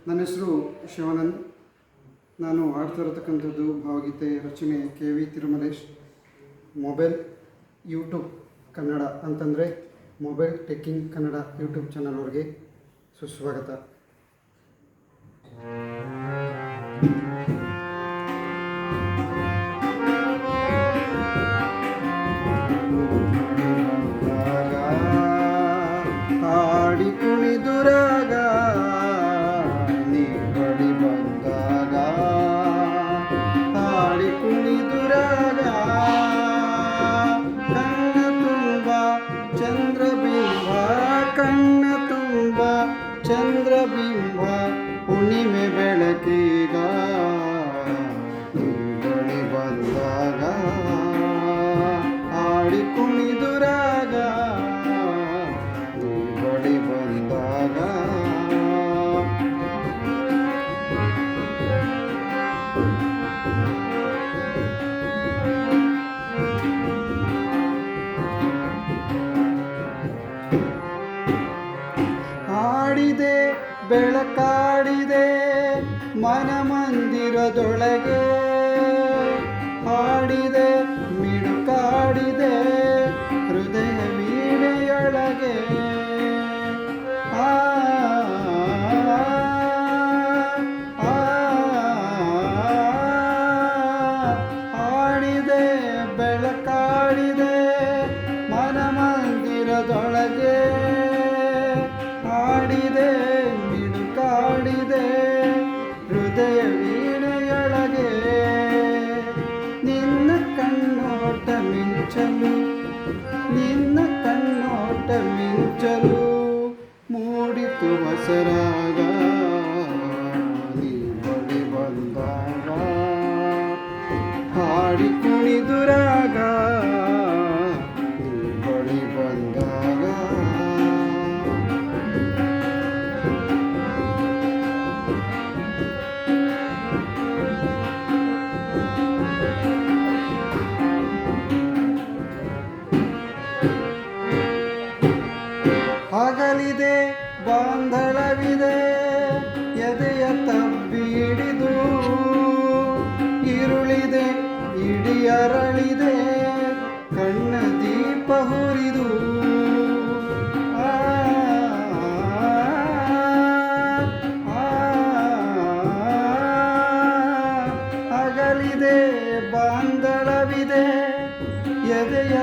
ನನ್ನ ಹೆಸರು ಶಿವಾನಂದ್. ನಾನು ಆಡ್ತಾ ಇರತಕ್ಕಂಥದ್ದು ಭಾವಗೀತೆ ರಚನೆ KV Thirumalesh. Mobile YouTube Kannada ಅಂತಂದರೆ ಮೊಬೈಲ್ ಟೆಕ್ಕಿಂಗ್ ಕನ್ನಡ ಯೂಟ್ಯೂಬ್ ಚಾನಲ್ ಅವ್ರಿಗೆ ಸುಸ್ವಾಗತ. ಹಾಡಿ ಕುಣಿದುರಾಗ ನೀ ಬಳಿ ಬಂದಾಗ, ಹಾಡಿ ಕುಣಿದುರಾಗ ಕಣ್ಣ ತುಂಬ ಚಂದ್ರಬಿಂಬ, ಕಣ್ಣ ತುಂಬ ಚಂದ್ರಬಿಂಬ, ಹುಣ್ಣಿಮೆ ಬೆಳಕೀಗ ನೀ ಬಳಿ ಬಂದಾಗ, ಹಾಡಿ ಕುಣಿದುರಾಗ ನೀ ಬಳಿ ಬಂದಾಗ. ಹಾಡಿದೆ ಬೆಳಕಾಡಿದೆ ಮನ ಮಂದಿರದೊಳಗೆ, ಹಾಡಿದೆ ಮಿಡುಕಾಡಿದೆ ಹೃದಯ ವೀಣೆಯೊಳಗೆ. ಆ ಹಾಡಿದೆ ಬೆಳಕಾಡಿದೆ ಮನ ಮಂದಿರದೊಳಗೆ, ಹಾಡಿದೆ ಮಿಡುಕಾಡಿದೆ ಹೃದಯ ವೀಣೆಯೊಳಗೆ. ನಿನ್ನ ಕಣ್ಣೋಟ ಮಿಂಚಲು, ನಿನ್ನ ಕಣ್ಣೋಟ ಮಿಂಚಲು ಮೂಡಿತು ಹೊಸರಾಗ ನೀ ಬಳಿ ಬಂದಾಗ, ಹಾಡಿ ಕುಣಿದುರಾಗ ನೀ ಬಳಿ ಬಂದಾಗ. ಹಗಲಿದೆ ಬಾಂಧಳವಿದೆ ಎದೆಯ ತಬ್ಬಿ ಹಿಡಿದು, ಇರುಳಿದೆ ಇಡೀ ಅರಳಿದೆ ಕಣ್ಣ ದೀಪ ಹುರಿದು. ಹಗಲಿದೆ ಬಾಂಧಳವಿದೆ ಎದೆಯ